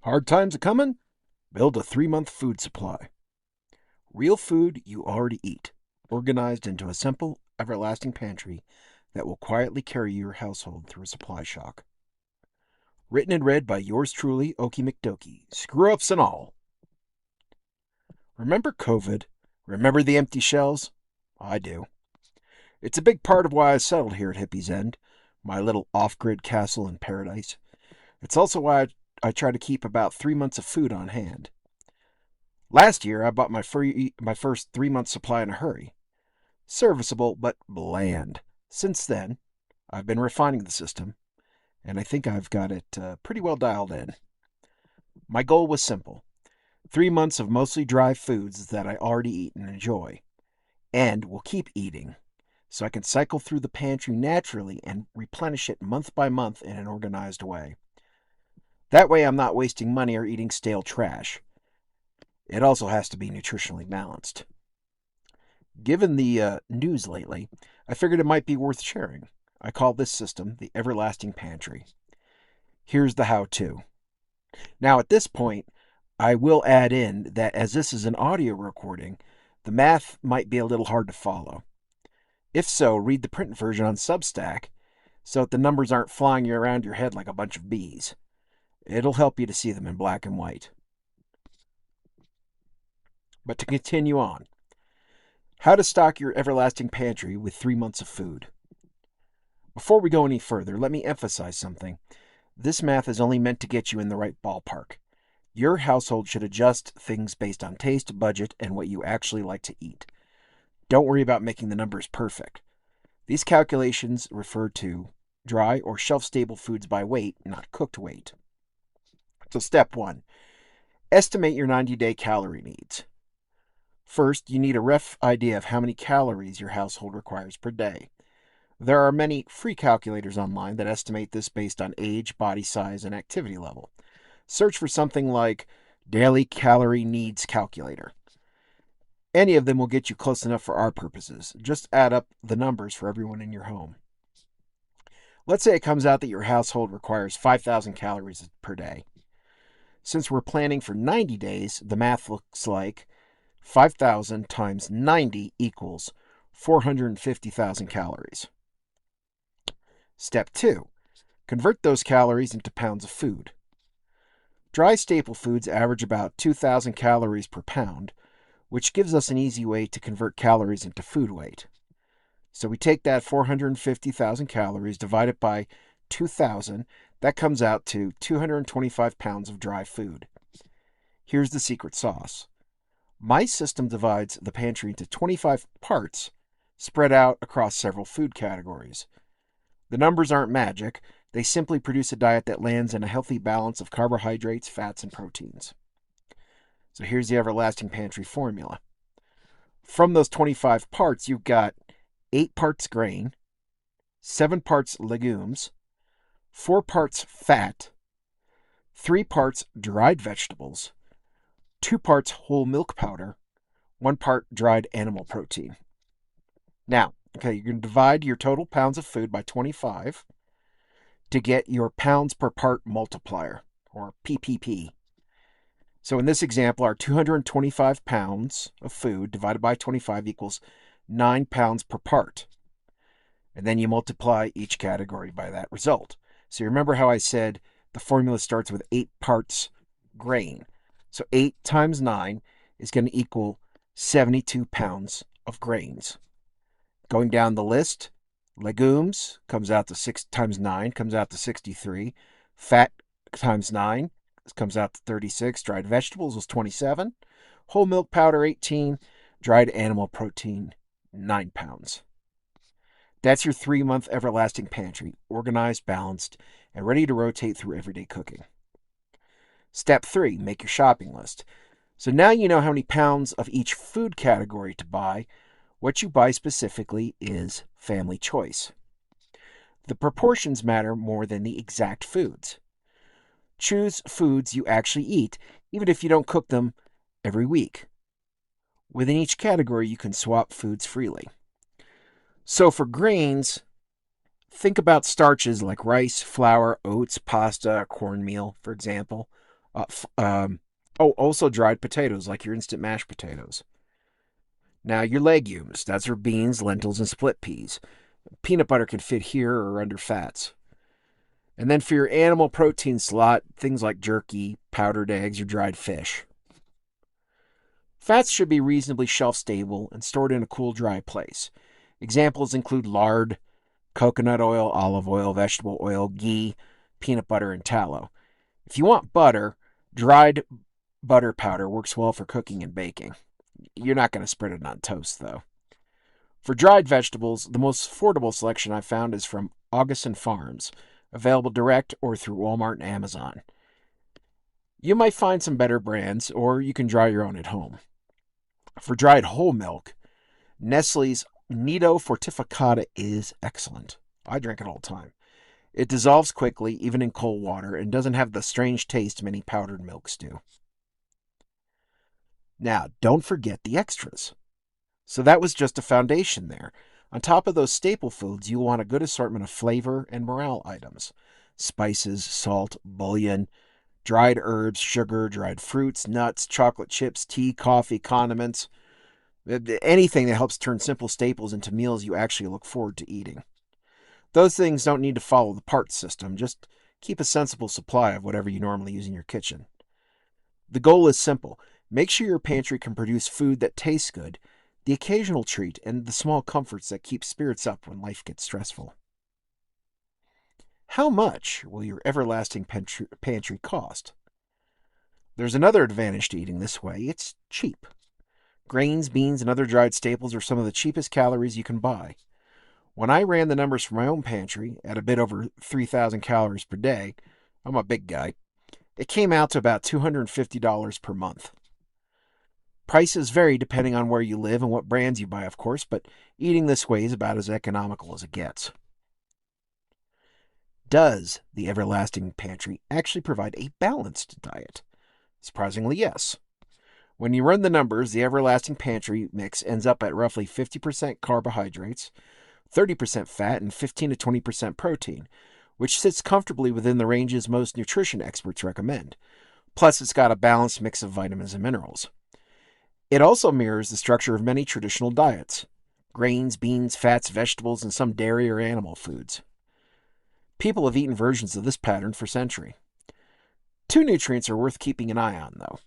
Hard times a coming? Build a 3-month food supply. Real food you already eat, organized into a simple, everlasting pantry that will quietly carry your household through a supply shock. Written and read by yours truly, Oakie McDoakie. Screw ups and all. Remember COVID? Remember the empty shelves? I do. It's a big part of why I settled here at Hippie's End, my little off grid castle in paradise. It's also why I try to keep about 3 months of food on hand. Last year, I bought my first 3 month supply in a hurry. Serviceable, but bland. Since then, I've been refining the system, and I think I've got it pretty well dialed in. My goal was simple: 3 months of mostly dry foods that I already eat and enjoy, and will keep eating, so I can cycle through the pantry naturally and replenish it month by month in an organized way. That way, I'm not wasting money or eating stale trash. It also has to be nutritionally balanced. Given the news lately, I figured it might be worth sharing. I call this system the Everlasting Pantry. Here's the how to. Now, at this point, I will add in that as this is an audio recording, the math might be a little hard to follow. If so, read the print version on Substack so that the numbers aren't flying around your head like a bunch of bees. It'll help you to see them in black and white. But to continue on, how to stock your everlasting pantry with 3 months of food. Before we go any further, let me emphasize something. This math is only meant to get you in the right ballpark. Your household should adjust things based on taste, budget, and what you actually like to eat. Don't worry about making the numbers perfect. These calculations refer to dry or shelf-stable foods by weight, not cooked weight. So step 1, estimate your 90-day calorie needs. First, you need a rough idea of how many calories your household requires per day. There are many free calculators online that estimate this based on age, body size, and activity level. Search for something like Daily Calorie Needs Calculator. Any of them will get you close enough for our purposes. Just add up the numbers for everyone in your home. Let's say it comes out that your household requires 5,000 calories per day. Since we're planning for 90 days, the math looks like 5,000 times 90 equals 450,000 calories. Step 2. Convert those calories into pounds of food. Dry staple foods average about 2,000 calories per pound, which gives us an easy way to convert calories into food weight. So we take that 450,000 calories, divide it by 2,000, that comes out to 225 pounds of dry food. Here's the secret sauce. My system divides the pantry into 25 parts spread out across several food categories. The numbers aren't magic, they simply produce a diet that lands in a healthy balance of carbohydrates, fats, and proteins. So here's the Everlasting Pantry formula. From those 25 parts, you've got 8 parts grain, 7 parts legumes, 4 parts fat, 3 parts dried vegetables, 2 parts whole milk powder, 1 part dried animal protein. Now, you're going to divide your total pounds of food by 25 to get your pounds per part multiplier, or PPP. So in this example, our 225 pounds of food divided by 25 equals 9 pounds per part. And then you multiply each category by that result. So you remember how I said the formula starts with 8 parts grain. So 8 times 9 is going to equal 72 pounds of grains. Going down the list, legumes comes out to 6 times 9, comes out to 63. Fat times 9 comes out to 36. Dried vegetables was 27. Whole milk powder, 18. Dried animal protein, 9 pounds. That's your 3-month everlasting pantry, organized, balanced, and ready to rotate through everyday cooking. Step 3, make your shopping list. So now you know how many pounds of each food category to buy. What you buy specifically is family choice. The proportions matter more than the exact foods. Choose foods you actually eat, even if you don't cook them every week. Within each category, you can swap foods freely. So for grains, think about starches like rice, flour, oats, pasta, cornmeal, for example. Uh, oh, also dried potatoes, like your instant mashed potatoes. Now, your legumes, that's for beans, lentils, and split peas. Peanut butter can fit here or under fats. And then for your animal protein slot, things like jerky, powdered eggs, or dried fish. Fats should be reasonably shelf stable and stored in a cool, dry place. Examples include lard, coconut oil, olive oil, vegetable oil, ghee, peanut butter, and tallow. If you want butter, dried butter powder works well for cooking and baking. You're not going to spread it on toast, though. For dried vegetables, the most affordable selection I've found is from Augustin Farms, available direct or through Walmart and Amazon. You might find some better brands, or you can dry your own at home. For dried whole milk, Nestle's Nido Fortificata is excellent. I drink it all the time. It dissolves quickly, even in cold water, and doesn't have the strange taste many powdered milks do. Now, don't forget the extras. So that was just a foundation there. On top of those staple foods, you want a good assortment of flavor and morale items: spices, salt, bouillon, dried herbs, sugar, dried fruits, nuts, chocolate chips, tea, coffee, condiments, anything that helps turn simple staples into meals you actually look forward to eating. Those things don't need to follow the parts system, just keep a sensible supply of whatever you normally use in your kitchen. The goal is simple: make sure your pantry can produce food that tastes good, the occasional treat, and the small comforts that keep spirits up when life gets stressful. How much will your everlasting pantry cost? There's another advantage to eating this way: it's cheap. Grains, beans, and other dried staples are some of the cheapest calories you can buy. When I ran the numbers for my own pantry at a bit over 3,000 calories per day, I'm a big guy, it came out to about $250 per month. Prices vary depending on where you live and what brands you buy, of course, but eating this way is about as economical as it gets. Does the Everlasting Pantry actually provide a balanced diet? Surprisingly, yes. When you run the numbers, the Everlasting Pantry mix ends up at roughly 50% carbohydrates, 30% fat, and 15 to 20% protein, which sits comfortably within the ranges most nutrition experts recommend. Plus, it's got a balanced mix of vitamins and minerals. It also mirrors the structure of many traditional diets: grains, beans, fats, vegetables, and some dairy or animal foods. People have eaten versions of this pattern for centuries. Two nutrients are worth keeping an eye on, though.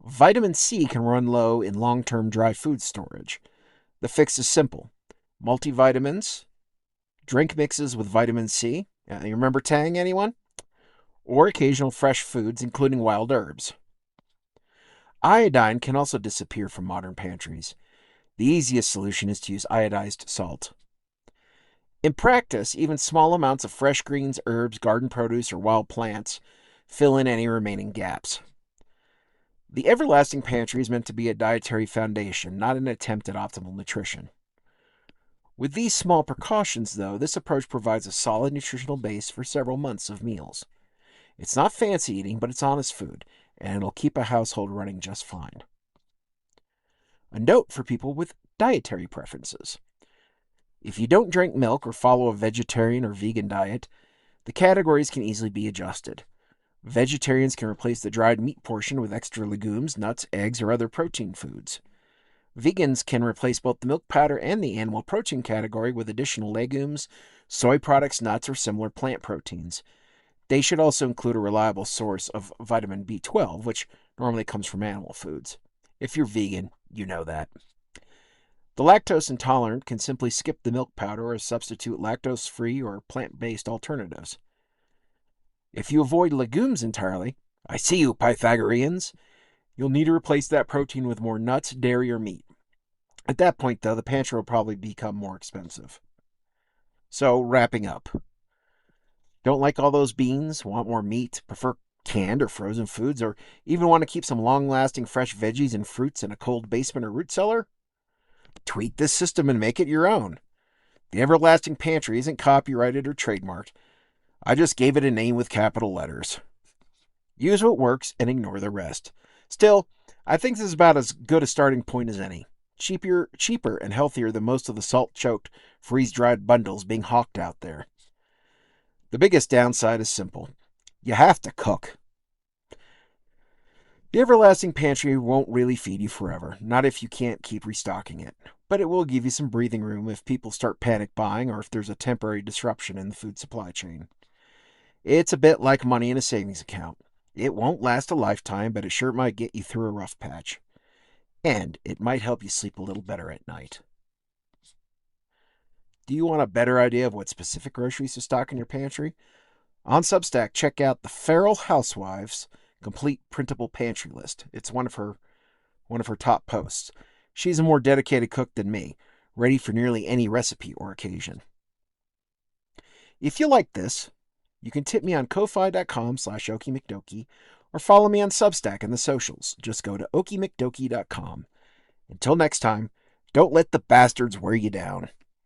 Vitamin C can run low in long-term dry food storage. The fix is simple: multivitamins, drink mixes with vitamin C. You remember Tang, anyone? Or occasional fresh foods, including wild herbs. Iodine can also disappear from modern pantries. The easiest solution is to use iodized salt. In practice, even small amounts of fresh greens, herbs, garden produce, or wild plants fill in any remaining gaps. The Everlasting Pantry is meant to be a dietary foundation, not an attempt at optimal nutrition. With these small precautions, though, this approach provides a solid nutritional base for several months of meals. It's not fancy eating, but it's honest food, and it'll keep a household running just fine. A note for people with dietary preferences: if you don't drink milk or follow a vegetarian or vegan diet, the categories can easily be adjusted. Vegetarians can replace the dried meat portion with extra legumes, nuts, eggs, or other protein foods. Vegans can replace both the milk powder and the animal protein category with additional legumes, soy products, nuts, or similar plant proteins. They should also include a reliable source of vitamin B12, which normally comes from animal foods. If you're vegan, you know that. The lactose intolerant can simply skip the milk powder or substitute lactose-free or plant-based alternatives. If you avoid legumes entirely, I see you, Pythagoreans, you'll need to replace that protein with more nuts, dairy, or meat. At that point, though, the pantry will probably become more expensive. So, wrapping up. Don't like all those beans? Want more meat? Prefer canned or frozen foods? Or even want to keep some long-lasting fresh veggies and fruits in a cold basement or root cellar? Tweak this system and make it your own. The Everlasting Pantry isn't copyrighted or trademarked. I just gave it a name with capital letters. Use what works and ignore the rest. Still, I think this is about as good a starting point as any. Cheaper and healthier than most of the salt-choked, freeze-dried bundles being hawked out there. The biggest downside is simple: you have to cook. The Everlasting Pantry won't really feed you forever, not if you can't keep restocking it. But it will give you some breathing room if people start panic buying or if there's a temporary disruption in the food supply chain. It's a bit like money in a savings account. It won't last a lifetime, but it sure might get you through a rough patch. And it might help you sleep a little better at night. Do you want a better idea of what specific groceries to stock in your pantry? On Substack, check out the Feral Housewives complete printable pantry list. It's one of her top posts. She's a more dedicated cook than me, ready for nearly any recipe or occasion. If you like this, you can tip me on ko-fi.com/Oakie McDoakie or follow me on Substack and the socials. Just go to oakiemcdoakie.com. Until next time, don't let the bastards wear you down.